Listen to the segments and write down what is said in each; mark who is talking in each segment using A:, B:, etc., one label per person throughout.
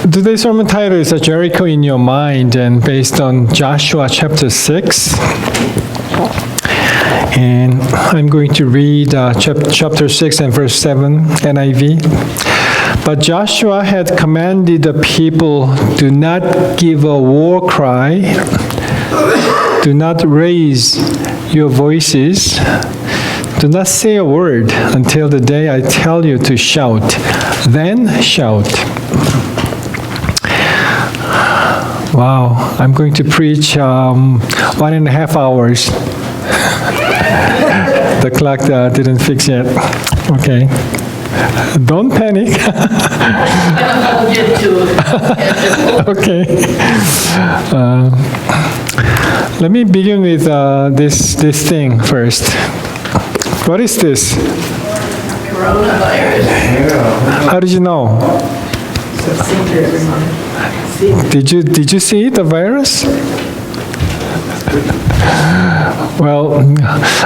A: Today's sermon title is Jericho in Your Mind, and based on Joshua chapter 6. And I'm going to read chapter 6 and verse 7, NIV. But Joshua had commanded the people, do not give a war cry, do not raise your voices, do not say a word until the day I tell you to shout. Then shout. Wow, I'm going to preach 1.5 hours. The clock didn't fix yet. Okay. Don't panic. Okay. Let me begin with this thing first. What is this?
B: Coronavirus.
A: How did you know? Did you see the virus? Well,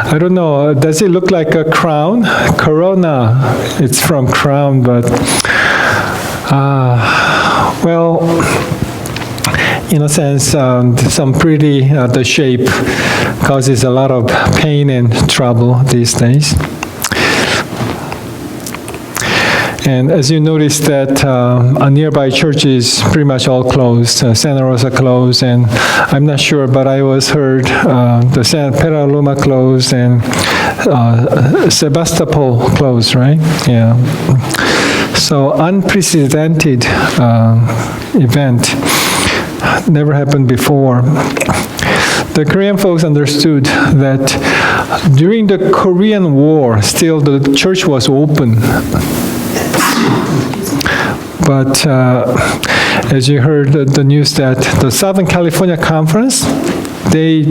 A: I don't know. Does it look like a crown? Corona. It's from crown, but well, in a sense, some pretty the shape causes a lot of pain and trouble these days. And as you notice that a nearby church is pretty much all closed. Santa Rosa closed, and I'm not sure, but I was heard the San Peraluma closed and Sebastopol closed, right? Yeah. So unprecedented event. Never happened before. The Korean folks understood that during the Korean War, still the church was open. But as you heard the news that the Southern California Conference, they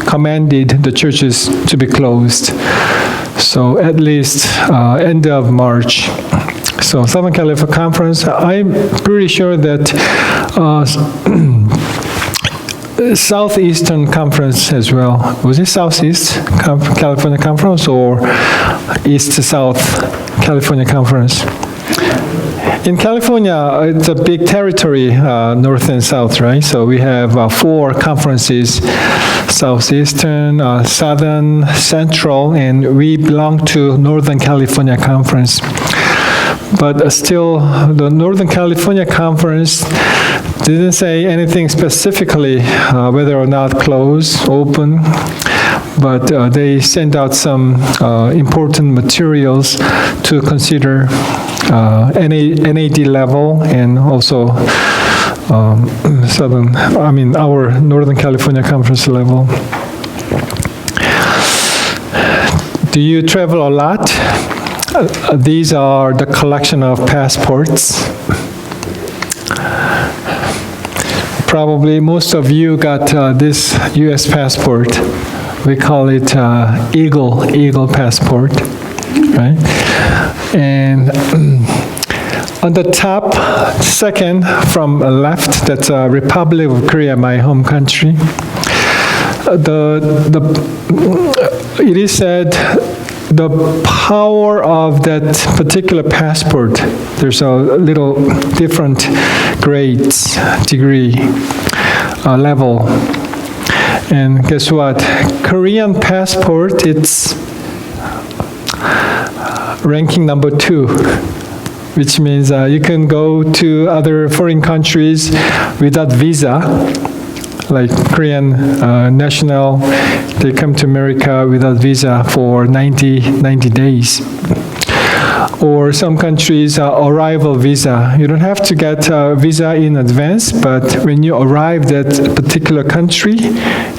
A: commanded the churches to be closed. So at least end of March. So Southern California Conference, I'm pretty sure that Southeastern Conference as well. Was it Southeast California Conference or East-South California Conference? In California, it's a big territory, north and south, right? So we have 4 conferences, Southeastern, Southern, Central, and we belong to Northern California Conference. But still, the Northern California Conference didn't say anything specifically whether or not closed, open, but they sent out some important materials to consider NAD level and also our Northern California Conference level. Do you travel a lot? These are the collection of passports. Probably most of you got this U.S. passport. We call it Eagle passport, right? And on the top, second from left, that's Republic of Korea, my home country. It is said the power of that particular passport, there's a little different grades, degree, level. And guess what? Korean passport, it's ranking number 2, which means you can go to other foreign countries without visa, like Korean national, they come to America without visa for 90 days. Or some countries, arrival visa. You don't have to get a visa in advance, but when you arrive at a particular country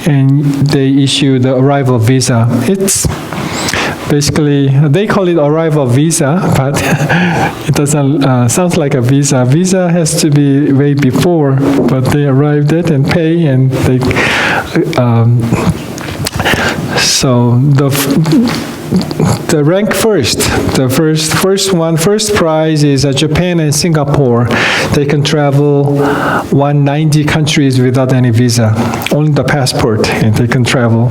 A: and they issue the arrival visa, it's basically, they call it arrival visa, but it doesn't sound like a visa. Visa has to be way before, but they arrived at and pay, and they. So the rank first, the first prize is Japan and Singapore. They can travel 190 countries without any visa, only the passport, and they can travel.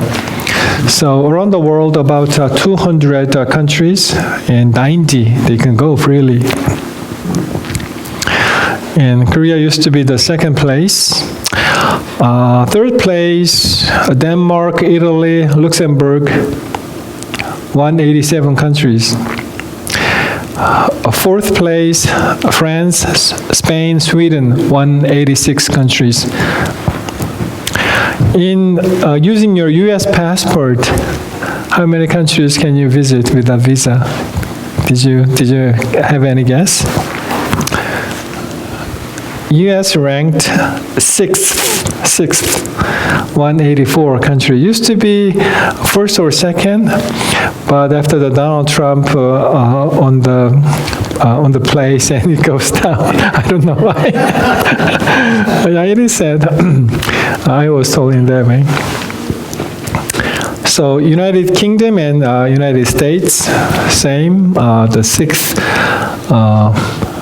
A: So around the world, about 200 countries, and 90 they can go freely. And Korea used to be the second place. Third place, Denmark, Italy, Luxembourg, 187 countries. Fourth place, France, Spain, Sweden, 186 countries. In using your U.S. passport, how many countries can you visit with a visa? Did you have any guess? U.S. ranked sixth, 184 country. Used to be first or second, but after the Donald Trump on the place, and it goes down. I don't know why. Yeah, it is sad. I was told in that way. So United Kingdom and United States, same, the sixth.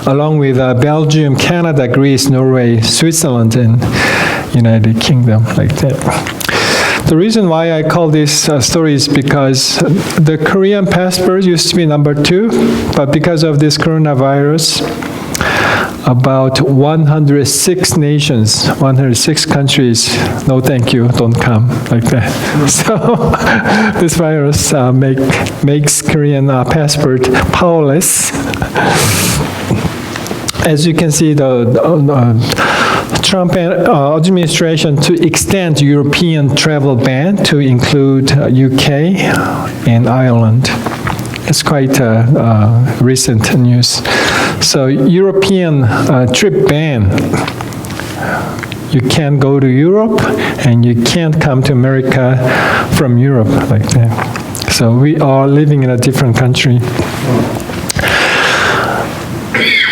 A: Along with Belgium, Canada, Greece, Norway, Switzerland, and United Kingdom, like that. The reason why I call this story is because the Korean passport used to be number 2, but because of this coronavirus, about 106 nations, 106 countries, no thank you, don't come, like that. So this virus makes Korean passport powerless. As you can see, the Trump administration to extend European travel ban to include UK and Ireland. It's quite recent news. So European trip ban. You can't go to Europe and you can't come to America from Europe, like that. So we are living in a different country.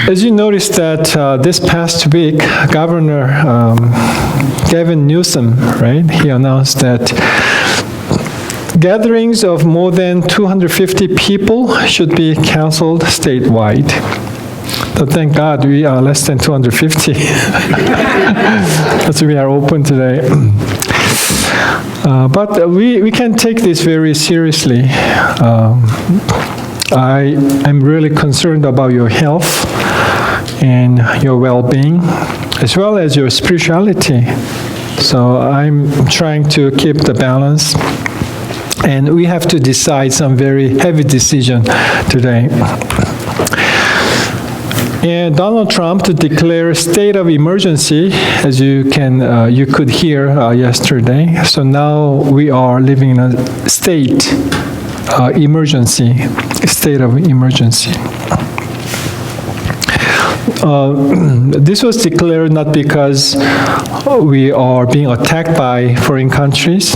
A: As you noticed that this past week, Governor Gavin Newsom, right, he announced that gatherings of more than 250 people should be canceled statewide. But thank God we are less than 250. That's why we are open today. But we can take this very seriously. I am really concerned about your health and your well-being, as well as your spirituality. So I'm trying to keep the balance, and we have to decide some very heavy decision today. And Donald Trump to declare state of emergency, as you could hear yesterday. So now we are living in a state of emergency. This was declared not because we are being attacked by foreign countries,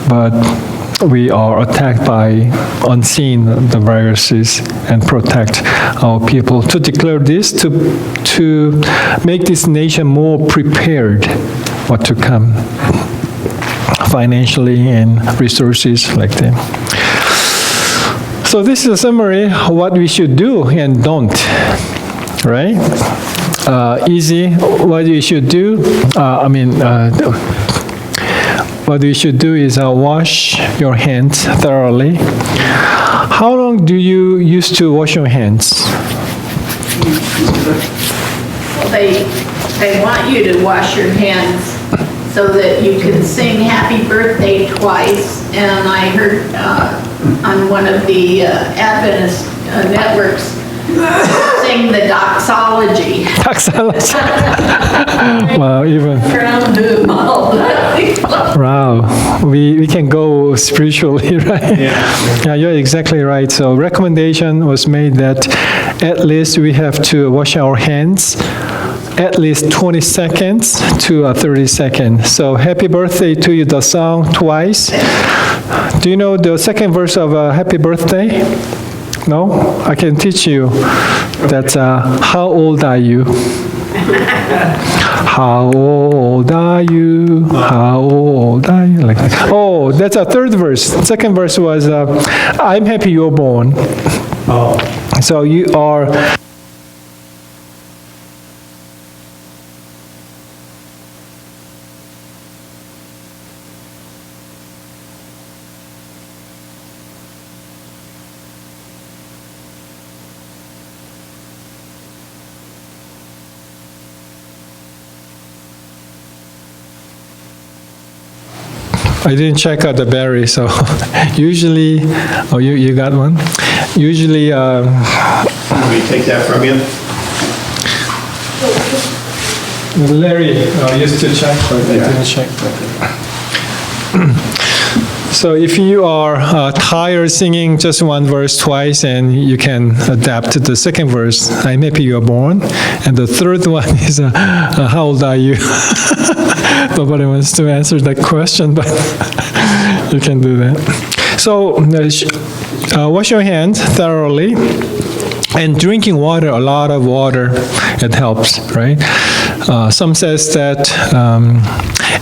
A: but we are attacked by unseen the viruses and protect our people. To declare this, to make this nation more prepared what to come, financially and resources like that. So this is a summary of what we should do and don't, right? Easy, what we should do, what you should do is wash your hands thoroughly. How long do you used to wash your hands?
B: Well, they want you to wash your hands so that you can sing happy birthday twice. And I heard on one of the Adventist networks sing the doxology.
A: Doxology. Wow, even. Wow, we can go spiritually, right? Yeah, you're exactly right. So recommendation was made that at least we have to wash our hands at least 20 seconds to 30 seconds. So happy birthday to you, the song twice. Do you know the second verse of Happy Birthday? No? I can teach you. That's how old are you? How old are you? How old are you? Like that. Oh, that's a third verse. Second verse was I'm happy you're born. Oh. So you are I didn't check out the berry, so usually, oh, you got one? Usually,
C: Let me take that from you.
A: Larry used to check, but I didn't check. So if you are tired singing just one verse twice, and you can adapt to the second verse, I maybe you are born. And the third one is, how old are you? Nobody wants to answer that question, but you can do that. So wash your hands thoroughly. And drinking water, a lot of water, it helps, right? Some says that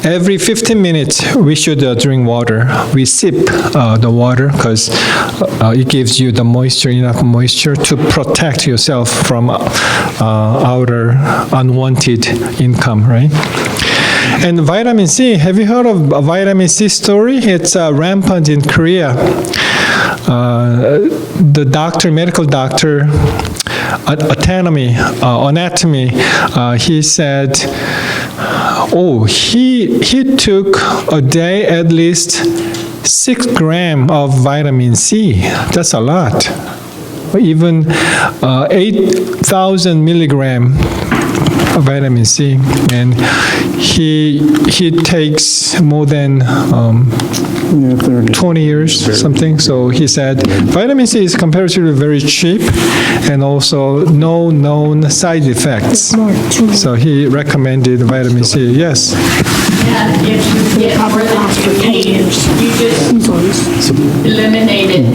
A: every 15 minutes we should drink water. We sip the water because it gives you the moisture, enough moisture to protect yourself from outer unwanted income, right? And vitamin C, have you heard of a vitamin C story? It's rampant in Korea. The doctor, medical doctor, anatomy, he said, he took a day at least 6 grams of vitamin C. That's a lot. Even 8,000 milligrams of vitamin C, and he takes more than 20 years something. So he said vitamin C is comparatively very cheap and also no known side effects. So he recommended vitamin C. Yes.
B: And if you get more than 2 years, you just eliminate it.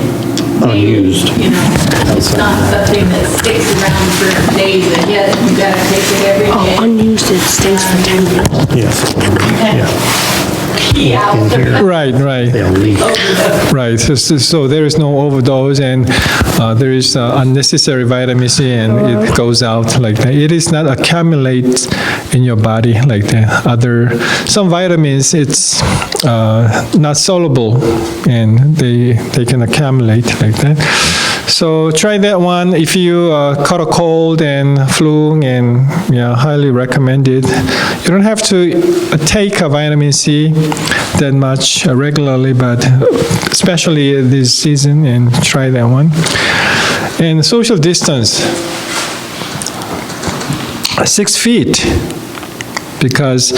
C: Unused.
B: You know, it's not something that sticks around for days ahead. You gotta take it every day.
D: Unused, it stays for 10 years.
B: Pee out the
A: Right. Right. So there is no overdose, and there is unnecessary vitamin C, and it goes out like that. It is not accumulates in your body like that. Some vitamins, it's not soluble, and they can accumulate like that. So try that one if you caught a cold and flu, and highly recommended. You don't have to take a vitamin C that much regularly, but especially this season, and try that one. And social distance, 6 feet. Because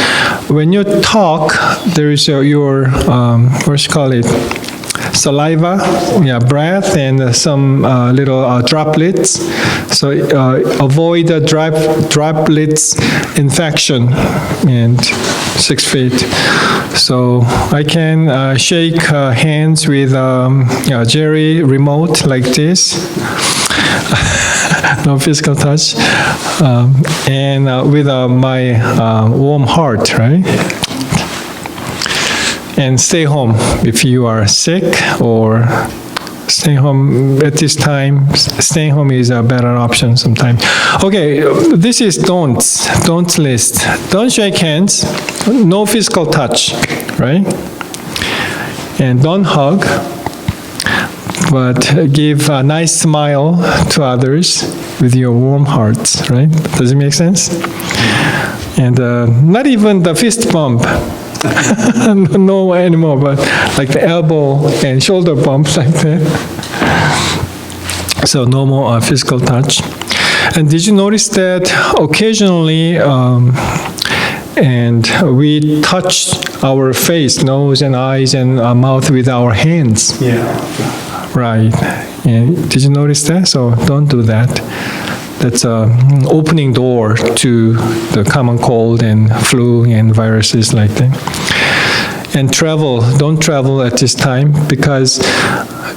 A: when you talk, there is your, what you call it, saliva, breath, and some little droplets. So avoid the droplets infection, and 6 feet. So I can shake hands with Jerry remote like this. No physical touch, and with my warm heart, right? And stay home if you are sick, or stay home at this time. Staying home is a better option sometimes. Okay, this is don't list. Don't shake hands, no physical touch, right? And don't hug, but give a nice smile to others with your warm hearts, right? Does it make sense? And not even the fist bump. No anymore, but like the elbow and shoulder bumps like that. So no more physical touch. And did you notice that occasionally, and we touch our face, nose and eyes and mouth with our hands?
C: Yeah.
A: Right. And did you notice that? So don't do that. That's an opening door to the common cold and flu and viruses like that. And don't travel at this time, because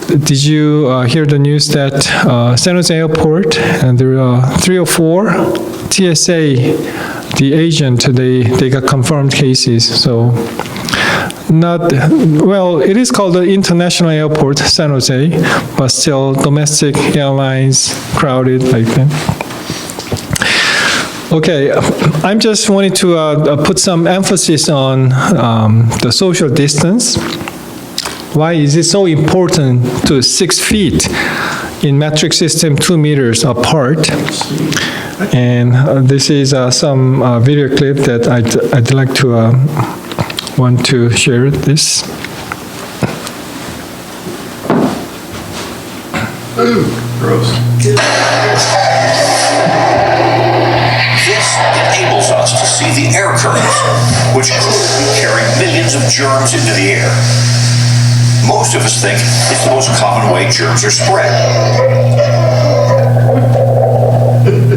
A: did you hear the news that San Jose Airport, and there are 3 or 4 TSA, the agent, they got confirmed cases. So it is called the International Airport, San Jose, but still domestic airlines crowded like that. Okay, I'm just wanting to put some emphasis on the social distance. Why is it so important to 6 feet in metric system, 2 meters apart? And this is some video clip that I'd like to want to share this?
C: Gross.
E: This enables us to see the air currents, which could be carrying millions of germs into the air. Most of us think it's the most common way germs are spread.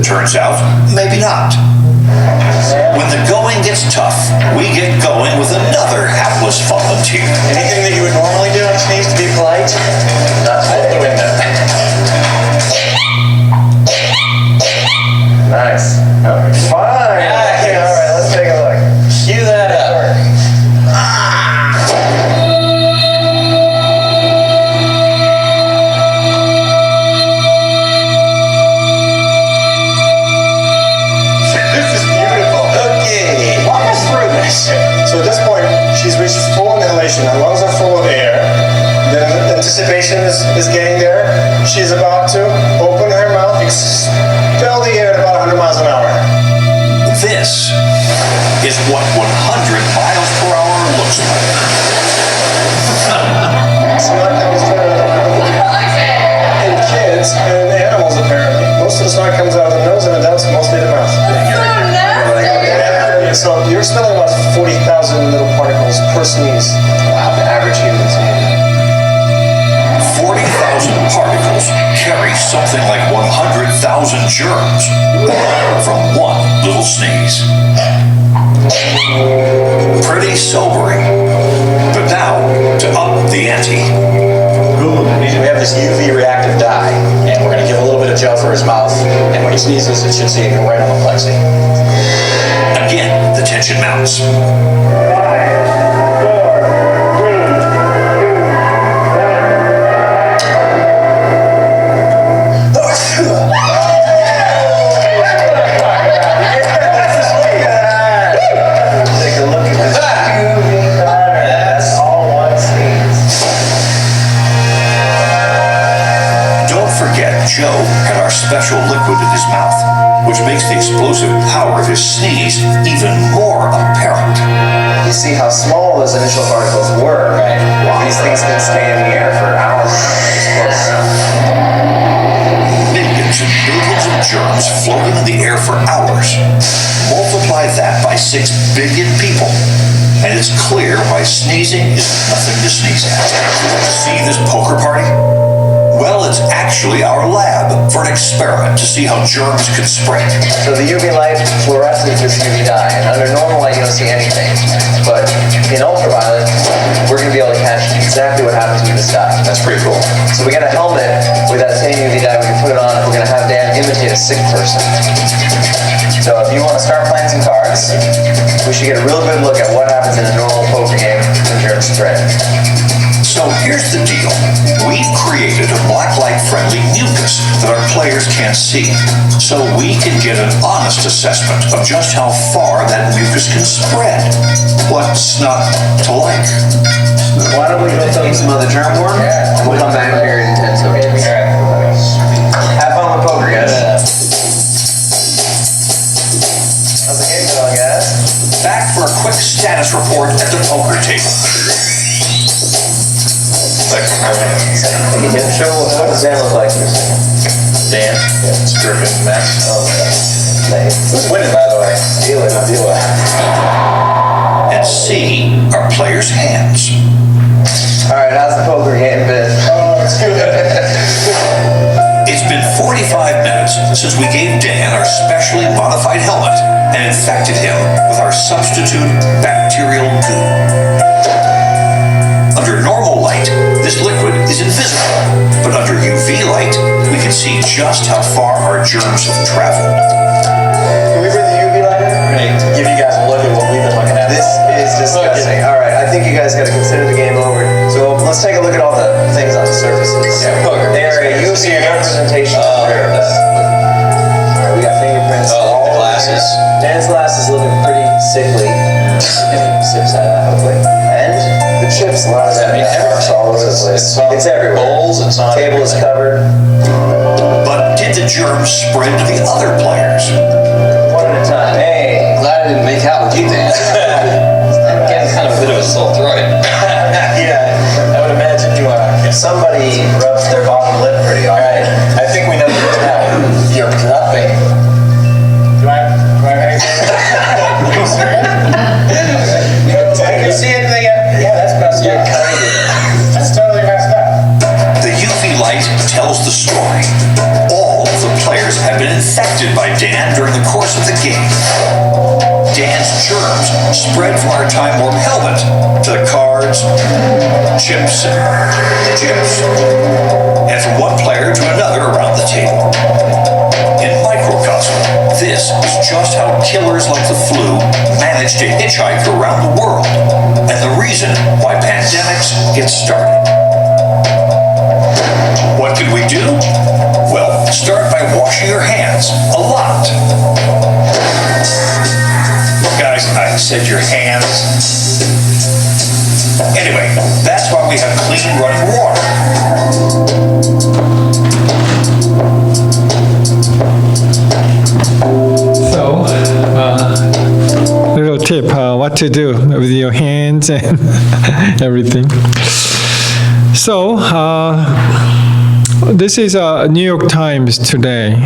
E: Turns out, maybe not. When the going gets tough, we get going with another hapless volunteer.
F: Anything that you would normally do and sneeze to be polite? Not out the window. Nice. Fine. Okay, all right, let's take a look. Cue that up. This is beautiful. Okay. Walk us through this. So at this point, she's reached full inhalation. Her lungs are full of air. The anticipation is getting there. She's about to open her mouth, expel the air at about 100 miles an hour.
E: This is what 100 miles per hour looks like.
F: Snot comes in kids and animals, apparently. Most of the snot comes out of the nose, and adults mostly the mouth. So you're expelling about 40,000 little particles per sneeze. Wow, the average human sneeze.
E: 40,000 particles carry something like 100,000 germs from one little sneeze. Pretty sobering. But now, to up the ante.
F: We have this UV reactive dye, and we're going to give a little bit of gel for his mouth, and when he sneezes, it should see it right on the plexi.
E: Again, the tension mounts.
F: Take a look at this UV pattern. That's all one sneeze.
E: Don't forget, Joe had our special liquid in his mouth, which makes the explosive power of his sneeze even more apparent.
F: You see how small those initial particles were, right? Wow. These things can stay in the air for hours.
E: Millions and billions of germs floating in the air for hours. Multiply that by 6 billion people, and it's clear why sneezing is nothing to sneeze at. See this poker party? Well, it's actually our lab for an experiment to see how germs can spread.
F: So the UV light fluoresces this UV dye, and under normal light you don't see anything. But in ultraviolet, we're going to be able to catch exactly what happens with this dye. That's pretty cool. So we got a helmet with that same UV dye. We can put it on, and we're going to have Dan imitate a sick person. So if you want to start playing some cards, we should get a real good look at what happens in a normal poker game when germs spread.
E: So here's the deal. We've created a black light friendly mucus that our players can't see, so we can get an honest assessment of just how far that mucus can spread. What's not to like?
F: Why don't we go throw some other germ worm? Yeah. We'll come back here in 10 seconds. Have fun with poker, guys. How's the game going, guys?
E: Back for a quick status report at the poker table.
F: Show what does Dan look like in a second. Dan? Yeah, it's dripping mess. Oh, man. Who's winning, by the way? Deal it.
E: And see our players' hands.
F: Alright, how's the poker game been? Oh, it's good.
E: It's been 45 minutes since we gave Dan our specially modified helmet and infected him with our substitute bacterial goo. Under normal light, this liquid is invisible, but under UV light, we can see just how far our germs have traveled.
F: Can we bring the UV light in? We're going to give you guys a look at what we've been looking at. This is disgusting. Alright, I think you guys got to consider the game over. So let's take a look at all the things on the surfaces. Yeah, poker. They're a UV representation of germs. Alright, we got fingerprints.
E: Oh, the glasses.
F: Dan's glass is looking pretty sickly. Sips out of that, hopefully. And the chips, a lot of that marks all over the place. It's everywhere.
E: Bowls, it's on
F: Table is covered.
E: But did the germs spread to the other players?
F: One at a time. Hey.
G: Glad I didn't make out with you, Dan. I'm getting kind of a bit of
E: game. Dan's germs spread from our Time Warp helmet to the cards, chips, and from one player to another around the table. In microcosm, this is just how killers like the flu manage to hitchhike around the world, and the reason why pandemics get started. What can we do? Well, start by washing your hands a lot. Guys, I said your hands. Anyway, that's why we have clean running water.
A: So, little tip, what to do with your hands and everything. So, this is New York Times today.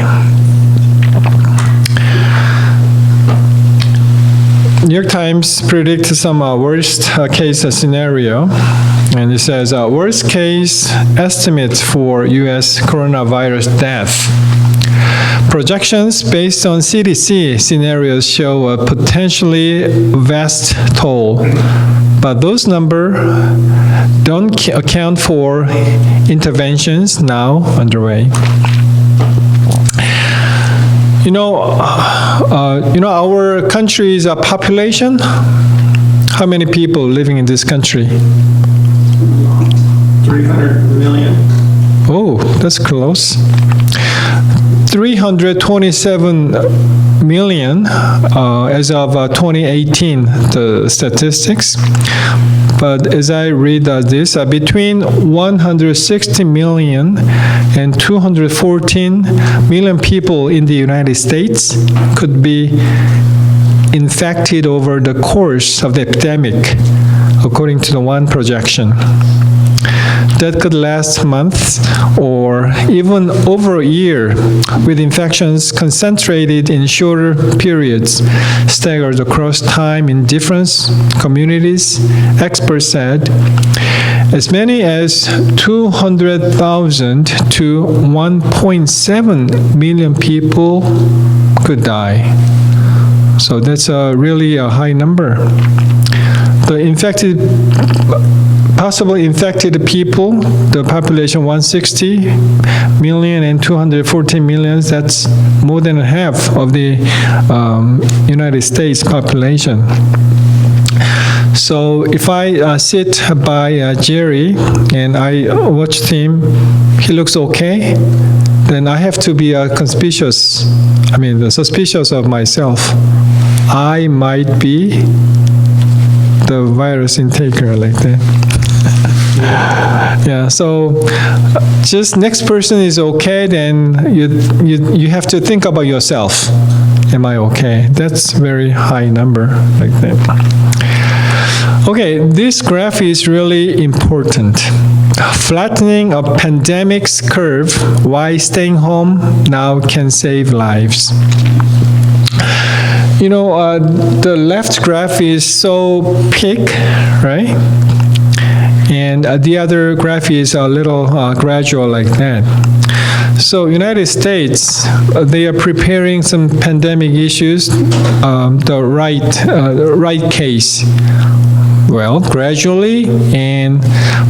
A: New York Times predicts some worst case scenario, and it says worst case estimates for U.S. coronavirus death. Projections based on CDC scenarios show a potentially vast toll, but those numbers don't account for interventions now underway. You know, our country's population. How many people living in this country?
C: 300 million.
A: Oh, that's close. 327 million as of 2018, the statistics. But as I read this, between 160 million and 214 million people in the United States could be infected over the course of the epidemic, according to the one projection. That could last months or even over a year, with infections concentrated in shorter periods, staggered across time in different communities. Experts said as many as 200,000 to 1.7 million people could die. So that's really a high number. The possibly infected people, the population 160 million and 214 million, that's more than half of the United States population. So if I sit by Jerry and I watched him, he looks okay, then I have to be suspicious of myself. I might be the virus intaker like that. Yeah, so just next person is okay, then you have to think about yourself. Am I okay? That's very high number like that. Okay, this graph is really important. Flattening a pandemic's curve, why staying home now can save lives. You know, the left graph is so peak, right? And the other graph is a little gradual like that. So United States, they are preparing some pandemic issues, the right case. Well, gradually and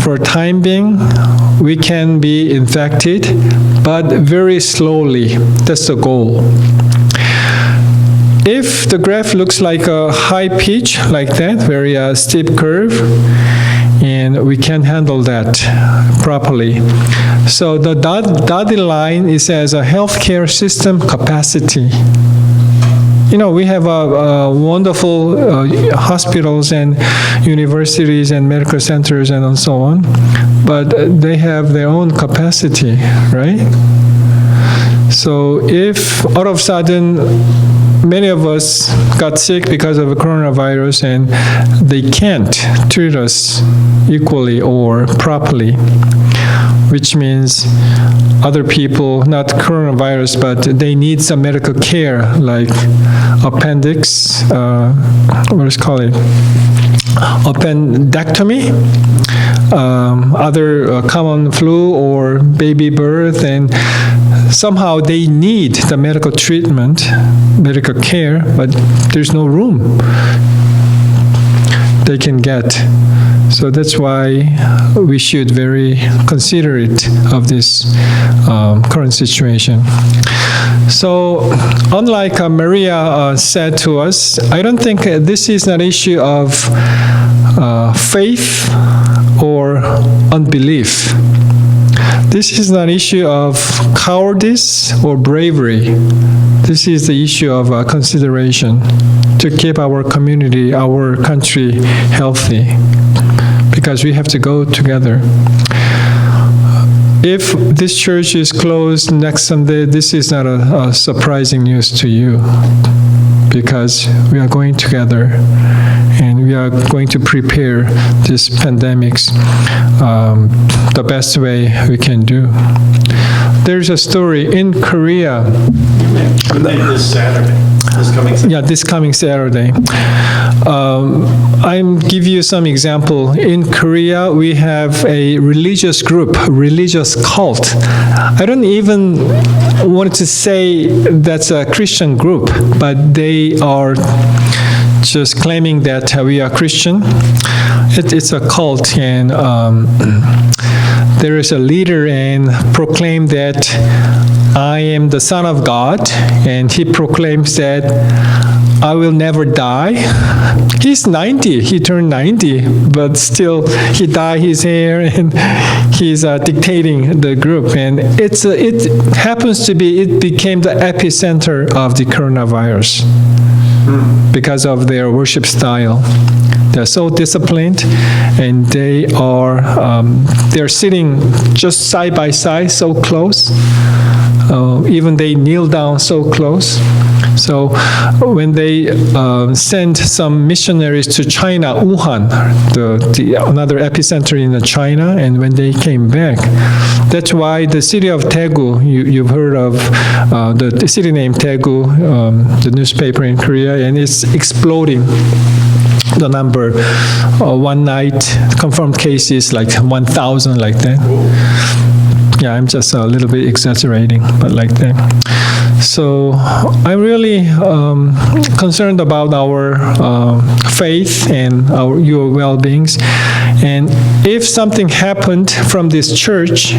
A: for time being, we can be infected, but very slowly. That's the goal. If the graph looks like a high pitch, like that, very steep curve, and we can handle that properly. So the dotted line is as a healthcare system capacity. You know, we have wonderful hospitals and universities and medical centers and so on, but they have their own capacity, right? So if all of a sudden many of us got sick because of the coronavirus and they can't treat us equally or properly, which means other people, not coronavirus, but they need some medical care like appendix, what is it called? Appendectomy, other common flu or baby birth, and somehow they need the medical treatment, medical care, but there's no room they can get. So that's why we should very considerate of this current situation. So unlike Maria said to us, I don't think this is an issue of faith or unbelief. This is not an issue of cowardice or bravery. This is the issue of consideration to keep our community, our country healthy, because we have to go together. If this church is closed next Sunday, this is not a surprising news to you, because we are going together and we are going to prepare this pandemics the best way we can do. There's a story in Korea.
C: This Saturday, this coming Saturday.
A: Yeah, this coming Saturday. I'm give you some example. In Korea, we have a religious group, religious cult. I don't even want to say that's a Christian group, but they are just claiming that we are Christian. It's a cult, and there is a leader and proclaim that I am the Son of God, and he proclaims that I will never die. He's 90, he turned 90, but still he dyed his hair and he's dictating the group. And it happens to be, it became the epicenter of the coronavirus because of their worship style. They're so disciplined, and they're sitting just side by side, so close. Even they kneel down so close. So when they sent some missionaries to China, Wuhan, another epicenter in China, and when they came back, that's why the city of Daegu, you've heard of the city name Daegu, the newspaper in Korea, and it's exploding. The number, one night confirmed cases like 1,000, like that. Yeah, I'm just a little bit exaggerating, but like that. So I'm really concerned about our faith and your well-beings. And if something happened from this church,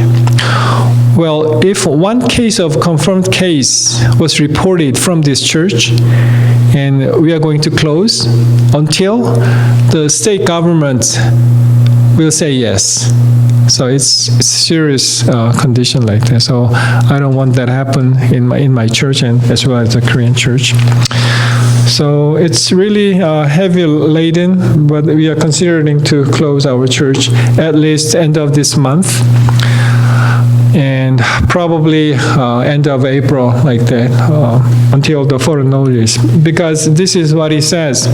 A: well, if one case of confirmed case was reported from this church, and we are going to close until the state government will say yes. So it's a serious condition like that. So I don't want that happen in my church and as well as the Korean church. So it's really heavy laden, but we are considering to close our church at least end of this month. And probably end of April, like that, until the further notice. Because this is what he says.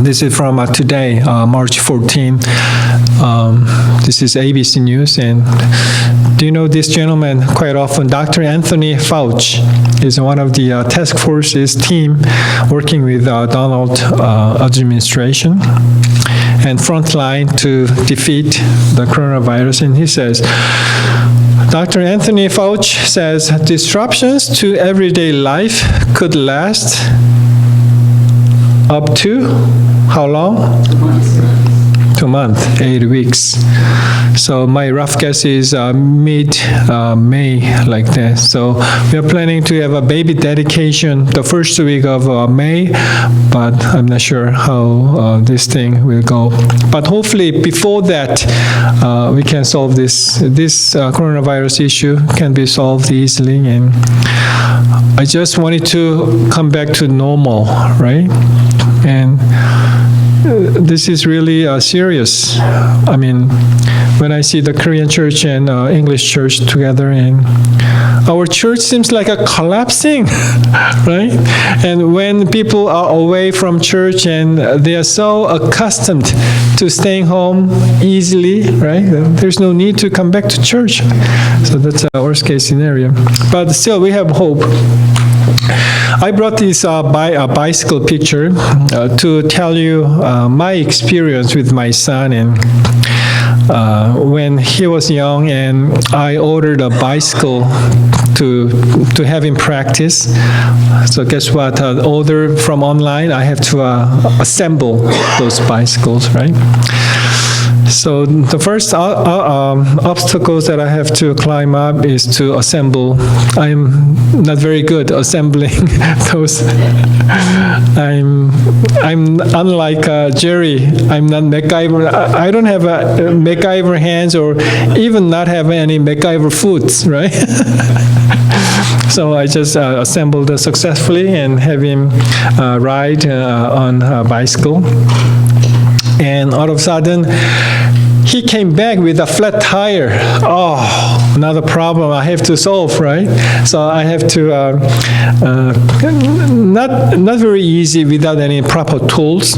A: This is from today, March 14. This is ABC News. And do you know this gentleman quite often? Dr. Anthony Fauci is one of the task forces team working with Donald administration and frontline to defeat the coronavirus. And he says, Dr. Anthony Fauci says disruptions to everyday life could last up to how long? 2 months, 8 weeks. So my rough guess is mid-May, like that. So we are planning to have a baby dedication the first week of May, but I'm not sure how this thing will go. But hopefully before that, we can solve this coronavirus issue can be solved easily. And I just wanted to come back to normal, right? And this is really serious. I mean, when I see the Korean church and English church together, and our church seems like a collapsing, right? And when people are away from church and they are so accustomed to staying home easily, right? There's no need to come back to church. So that's a worst case scenario. But still, we have hope. I brought this bicycle picture to tell you my experience with my son. And when he was young, and I ordered a bicycle to have him practice. So guess what? Order from online, I have to assemble those bicycles, right? So the first obstacles that I have to climb up is to assemble. I'm not very good assembling those. I'm unlike Jerry. I'm not MacGyver. I don't have a MacGyver hands, or even not have any MacGyver foots, right? So I just assembled successfully and have him ride on a bicycle. And all of a sudden, he came back with a flat tire. Oh, another problem I have to solve, right? So I have to, not very easy without any proper tools.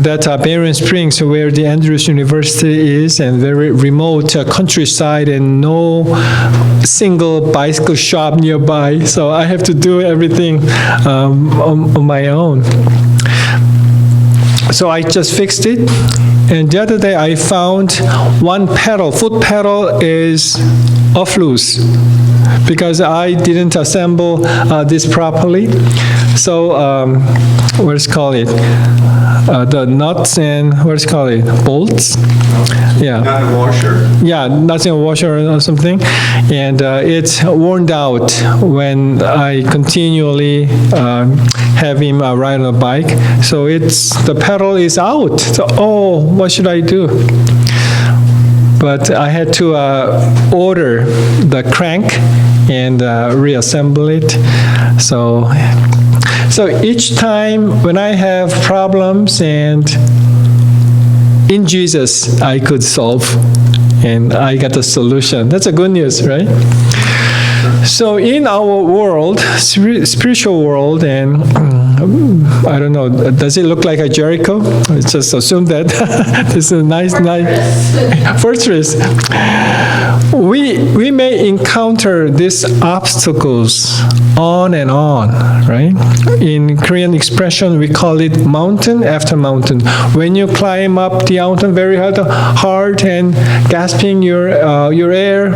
A: That Berrien Springs, where the Andrews University is, and very remote countryside, and no single bicycle shop nearby. So I have to do everything on my own. So I just fixed it, and the other day I found one pedal, foot pedal is off loose because I didn't assemble this properly. So what's called it? The nuts and what's called it? Bolts. Yeah.
C: Not a washer.
A: Yeah, nuts and washer or something, and it's worn out when I continually have him ride on a bike. So the pedal is out. So, oh, what should I do? But I had to order the crank and reassemble it. So each time when I have problems, and in Jesus I could solve, and I got the solution. That's a good news, right? So in our world, spiritual world, and I don't know, does it look like a Jericho? Let's just assume that this is a nice fortress. We may encounter these obstacles on and on, right? In Korean expression, we call it mountain after mountain. When you climb up the mountain very hard and gasping your air,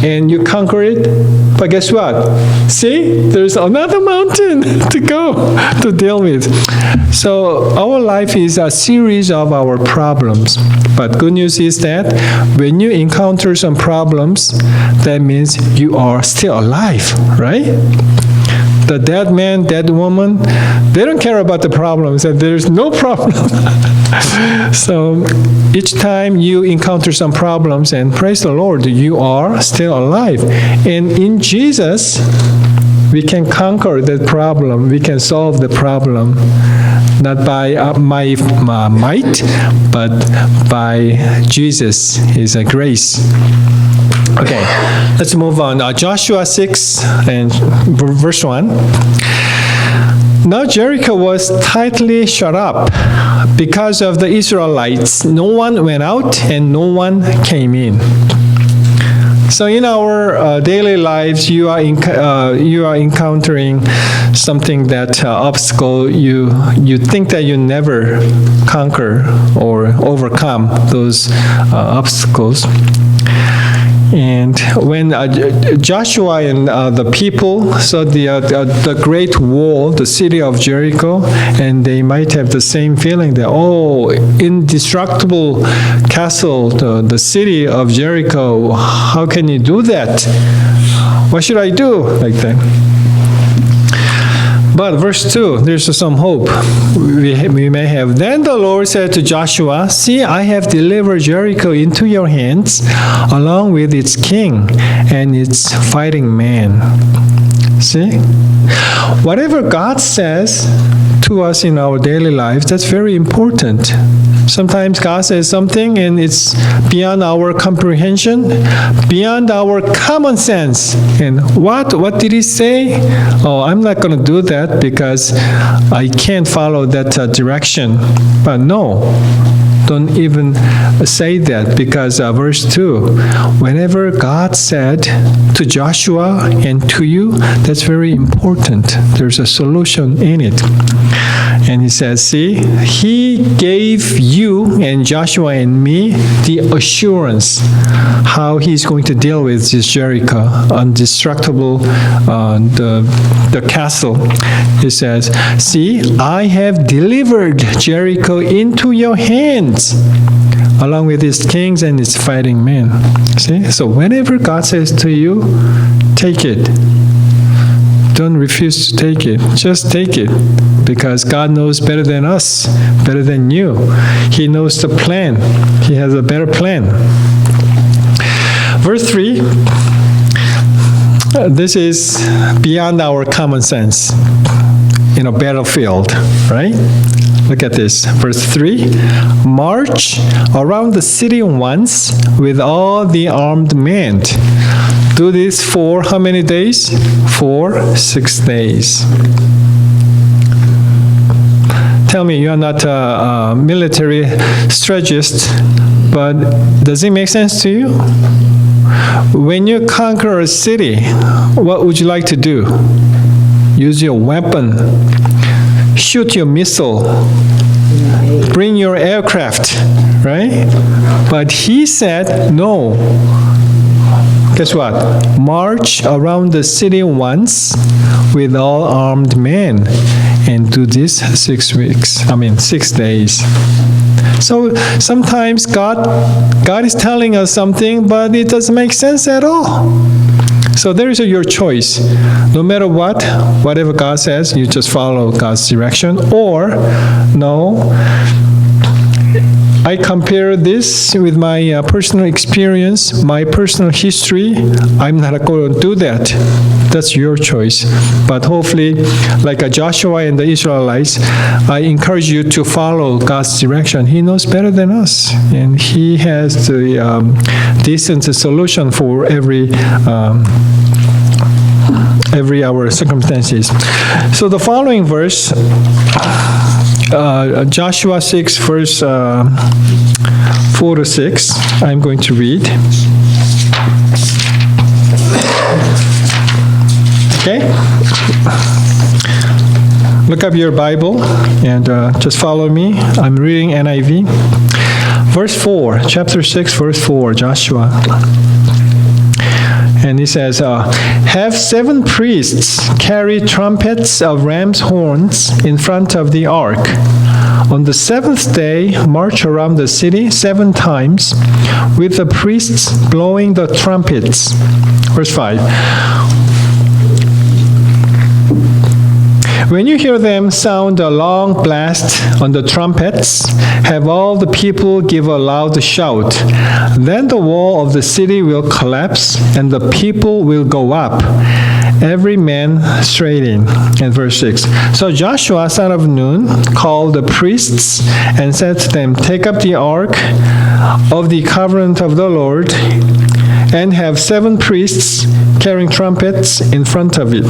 A: and you conquer it, but guess what? See, there's another mountain to go to deal with. So our life is a series of our problems. But good news is that when you encounter some problems, that means you are still alive, right? The dead man, dead woman, they don't care about the problems, and there's no problem. So each time you encounter some problems, and praise the Lord, you are still alive. And in Jesus, we can conquer that problem. We can solve the problem, not by my might, but by Jesus, His grace. Okay, let's move on. Joshua 6 and verse 1. Now Jericho was tightly shut up because of the Israelites. No one went out and no one came in. So in our daily lives, you are encountering something that obstacle you think that you never conquer or overcome those obstacles. And when Joshua and the people saw the great wall, the city of Jericho, and they might have the same feeling that, oh, indestructible castle, the city of Jericho, how can you do that? What should I do? Like that. But verse 2, there's some hope we may have. Then the Lord said to Joshua, see, I have delivered Jericho into your hands, along with its king and its fighting men. See? Whatever God says to us in our daily lives, that's very important. Sometimes God says something and it's beyond our comprehension, beyond our common sense. And what did He say? Oh, I'm not going to do that because I can't follow that direction. But no, don't even say that, because verse 2, whenever God said to Joshua and to you, that's very important. There's a solution in it. And he says, see, he gave you and Joshua and me the assurance how he's going to deal with this Jericho, indestructible, the castle. He says, see, I have delivered Jericho into your hands, along with its kings and its fighting men. See? So whenever God says to you, take it. Don't refuse to take it. Just take it. Because God knows better than us, better than you. He knows the plan. He has a better plan. Verse 3, this is beyond our common sense in a battlefield, right? Look at this, verse 3. March around the city once with all the armed men. Do this for how many days? For 6 days. Tell me, you are not a military strategist, but does it make sense to you? When you conquer a city, what would you like to do? Use your weapon, shoot your missile, bring your aircraft, right? But he said, no. Guess what? March around the city once with all armed men and do this 6 days. So sometimes God is telling us something, but it doesn't make sense at all. So there is your choice. No matter what, whatever God says, you just follow God's direction. Or, no, I compare this with my personal experience, my personal history. I'm not going to do that. That's your choice. But hopefully, like Joshua and the Israelites, I encourage you to follow God's direction. He knows better than us, and He has the decent solution for every our circumstances. So the following verse, Joshua 6, verse 4 to 6, I'm going to read. Okay? Look up your Bible and just follow me. I'm reading NIV. Verse 4, chapter 6, verse 4, Joshua. And he says, have 7 priests carry trumpets of ram's horns in front of the ark. On the 7th day, march around the city 7 times, with the priests blowing the trumpets. Verse 5. When you hear them sound a long blast on the trumpets, have all the people give a loud shout. Then the wall of the city will collapse, and the people will go up, every man straight in. And verse 6. So Joshua, son of Nun, called the priests and said to them, take up the ark of the covenant of the Lord, and have 7 priests carrying trumpets in front of it.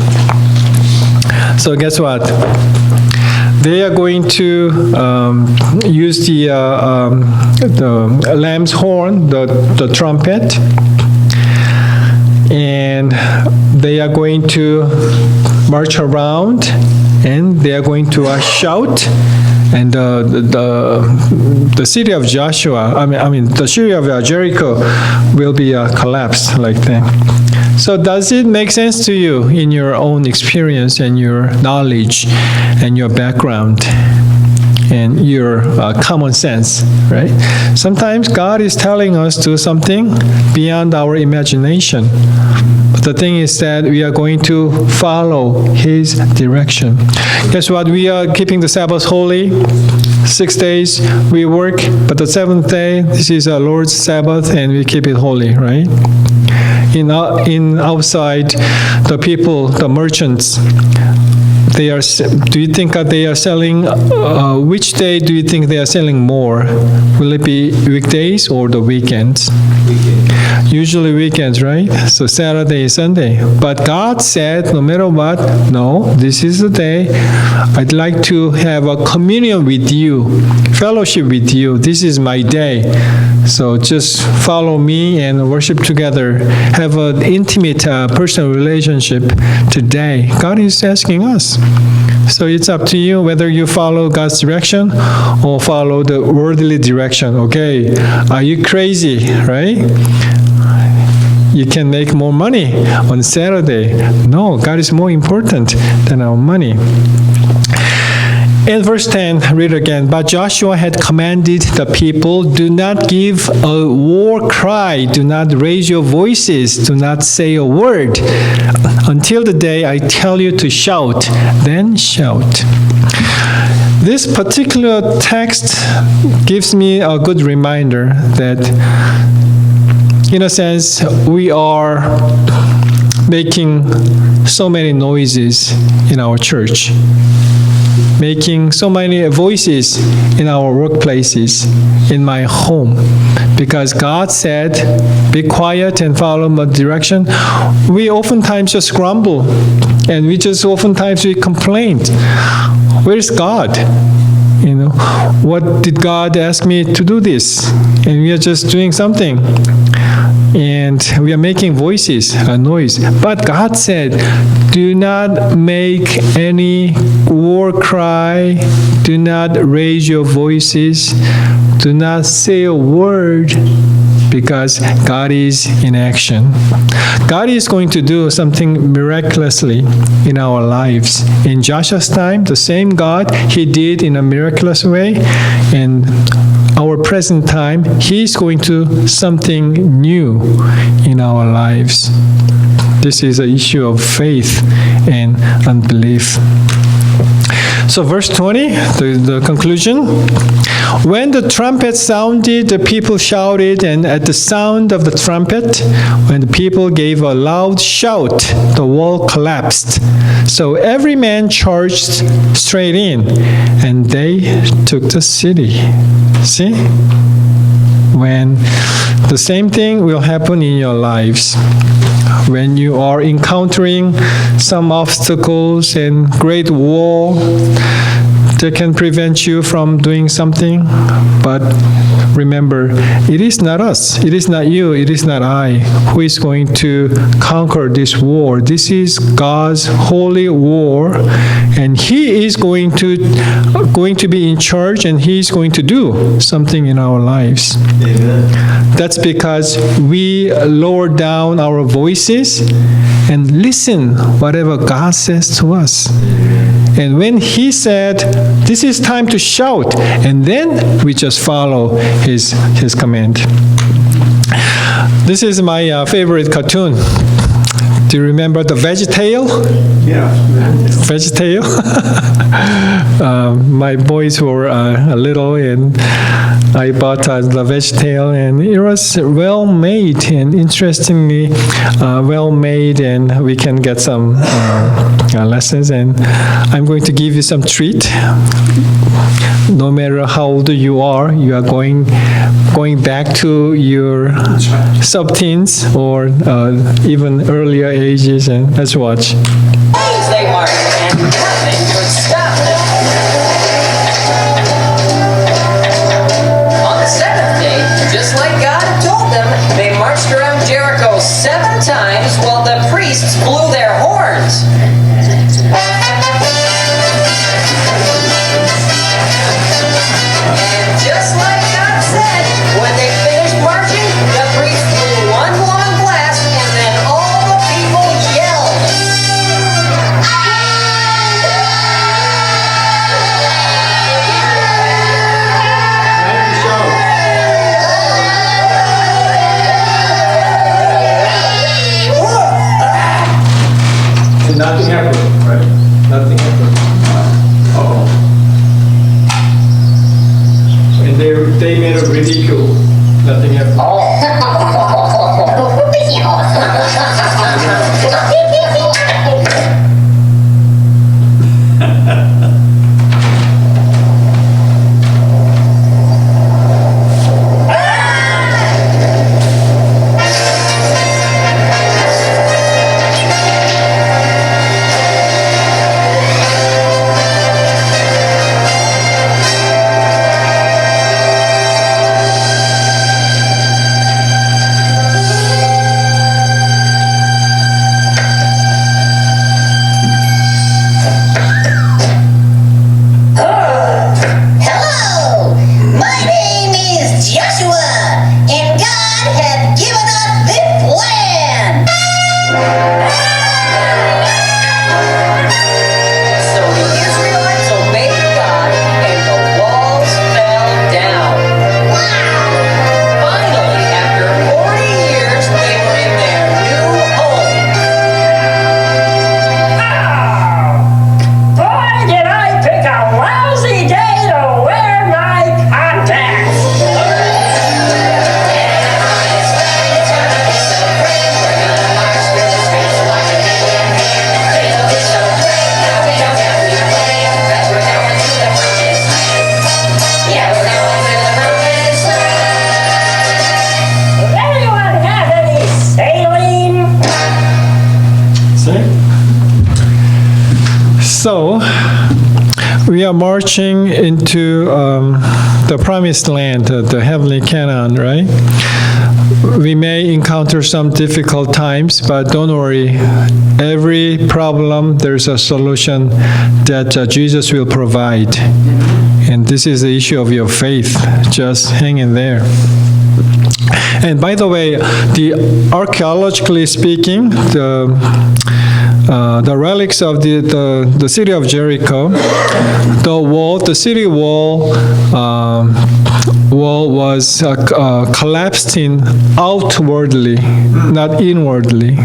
A: So guess what? They are going to use the lamb's horn, the trumpet, and they are going to march around, and they are going to shout, and the city of Joshua, the city of Jericho will be collapsed like that. So does it make sense to you in your own experience and your knowledge and your background and your common sense, right? Sometimes God is telling us to do something beyond our imagination. But the thing is that we are going to follow His direction. Guess what? We are keeping the Sabbath holy. 6 days we work, but the 7th day, this is our Lord's Sabbath, and we keep it holy, right? In outside, the people, the merchants, they are. Do you think that they are selling? Which day do you think they are selling more? Will it be weekdays or the weekends? Usually weekends, right? So Saturday, Sunday. But God said, no matter what, no, this is the day. I'd like to have a communion with you, fellowship with you. This is my day. So just follow me and worship together. Have an intimate personal relationship today. God is asking us. So it's up to you whether you follow God's direction or follow the worldly direction. Okay, are you crazy, right? You can make more money on Saturday. No, God is more important than our money. In verse 10, read again. But Joshua had commanded the people, do not give a war cry, do not raise your voices, do not say a word, until the day I tell you to shout, then shout. This particular text gives me a good reminder that, in a sense, we are making so many noises in our church, making so many voices in our workplaces, in my home. Because God said, be quiet and follow my direction, we oftentimes just grumble, and oftentimes we complain. Where's God? What did God ask me to do this? And we are just doing something. And we are making voices, a noise. But God said, do not make any war cry, do not raise your voices, do not say a word, because God is in action. God is going to do something miraculously in our lives. In Joshua's time, the same God, He did in a miraculous way. And our present time, He's going to do something new in our lives. This is an issue of faith and unbelief. So verse 20, the conclusion. When the trumpet sounded, the people shouted, and at the sound of the trumpet, when the people gave a loud shout, the wall collapsed. So every man charged straight in, and they took the city. See? When the same thing will happen in your lives. When you are encountering some obstacles and great wall that can prevent you from doing something, but remember, it is not us, it is not you, it is not I who is going to conquer this war. This is God's holy war, and He is going to be in charge, and He is going to do something in our lives.
C: Amen.
A: That's because we lower down our voices and listen whatever God says to us. And when He said, this is time to shout, and then we just follow His command. This is my favorite cartoon. Do you remember the VeggieTale?
C: Yeah.
A: VeggieTale? My boys were little, and I bought the VeggieTale, and it was well made, and interestingly well made, and we can get some lessons. And I'm going to give you some treat. No matter how old you are going back to your sub-teens or even earlier ages, and let's watch.
G: They marched, and nothing could stop them. On the seventh day, just like God had told them, they marched around Jericho 7 times while the priests blew their horns. And just like God said, when they finished marching, the priests blew one long blast, and then all the people yelled.
A: And nothing happened, right? Nothing happened. Uh-oh. And they made a ridicule. Nothing happened. marching into the promised land, the heavenly Canaan, right? We may encounter some difficult times, but don't worry. Every problem, there's a solution that Jesus will provide. And this is the issue of your faith. Just hang in there. And by the way, archaeologically speaking, the relics of the city of Jericho, the city wall was collapsed in outwardly, not inwardly,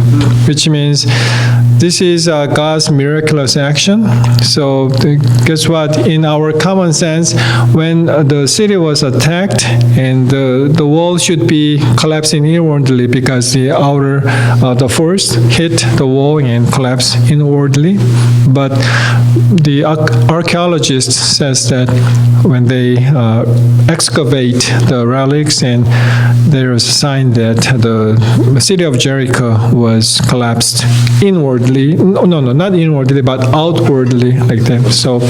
A: which means this is God's miraculous action. So guess what? In our common sense, when the city was attacked, and the wall should be collapsing inwardly because the force hit the wall and collapsed inwardly. But the archaeologist says that when they excavate the relics, and there is a sign that the city of Jericho was collapsed inwardly. No, not inwardly, but outwardly, like that. So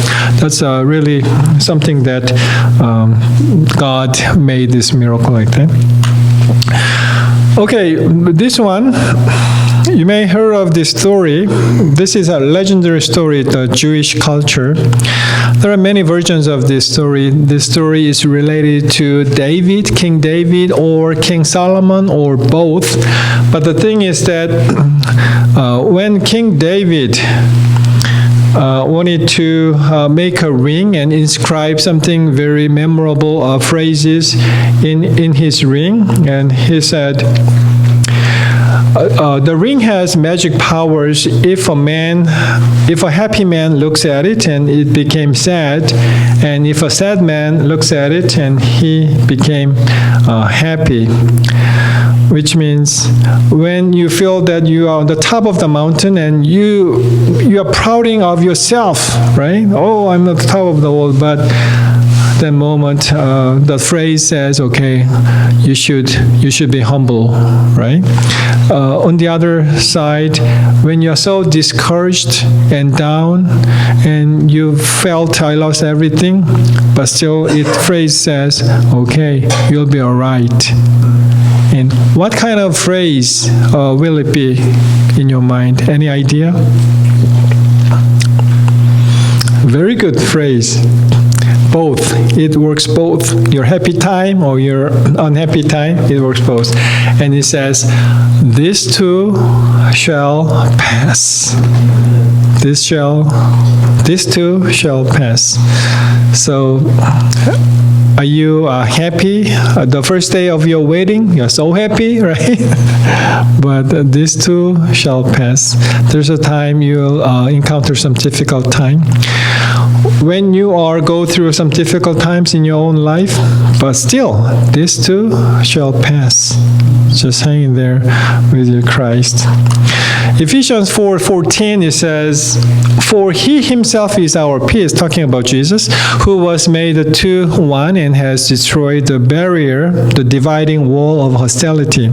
A: that's really something that God made this miracle like that. Okay, this one, you may have heard of this story. This is a legendary story, the Jewish culture. There are many versions of this story. This story is related to David, King David, or King Solomon, or both. But the thing is that when King David wanted to make a ring and inscribe something very memorable phrases in his ring, and he said, the ring has magic powers. If a happy man looks at it and it became sad, and if a sad man looks at it and he became happy. Which means when you feel that you are on the top of the mountain and you are prouding of yourself, right? Oh, I'm at the top of the world, but that moment, the phrase says, okay, you should be humble, right? On the other side, when you're so discouraged and down, and you felt I lost everything, but still, phrase says, okay, you'll be all right. And what kind of phrase will it be in your mind? Any idea? Very good phrase. Both. It works both. Your happy time or your unhappy time, it works both. And it says, this too shall pass. This too shall pass. So, are you happy? The first day of your wedding, you're so happy, right? But this too shall pass. There's a time you'll encounter some difficult time. When you go through some difficult times in your own life, but still, this too shall pass. Just hang in there with your Christ. Ephesians 4:14, it says, for he himself is our peace, talking about Jesus, who was made to one and has destroyed the barrier, the dividing wall of hostility.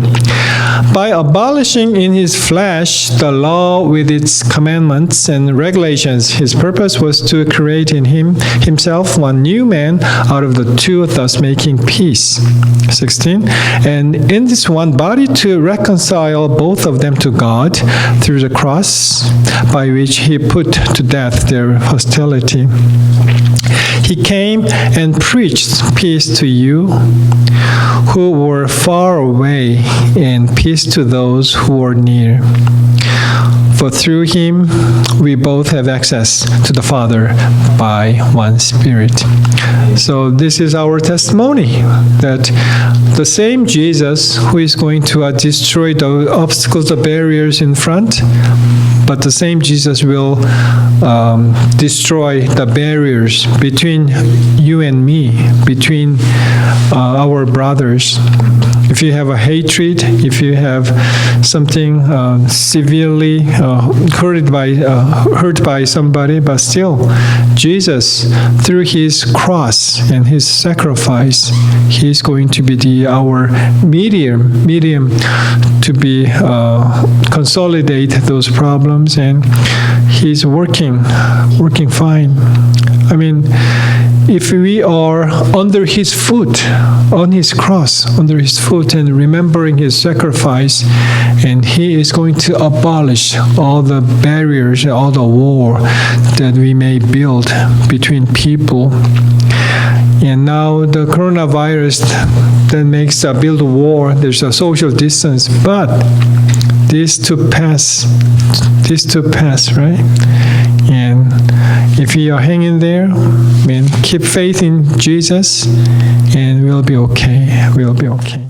A: By abolishing in his flesh the law with its commandments and regulations, his purpose was to create in himself one new man out of the two, thus making peace. 16. And in this one body to reconcile both of them to God through the cross, by which he put to death their hostility. He came and preached peace to you who were far away, and peace to those who are near. For through him we both have access to the Father by one Spirit. So this is our testimony, that the same Jesus who is going to destroy the obstacles, the barriers in front, but the same Jesus will destroy the barriers between you and me, between our brothers. If you have a hatred, if you have something severely hurt by somebody, but still, Jesus, through his cross and his sacrifice, he's going to be our medium to be consolidate those problems, and he's working fine. I mean, if we are under his foot, on his cross, under his foot, and remembering his sacrifice, and he is going to abolish all the barriers, all the war that we may build between people. And now the coronavirus that makes a build war, there's a social distance, but this to pass, right? And if we are hanging there, keep faith in Jesus, and we'll be okay. We'll be okay.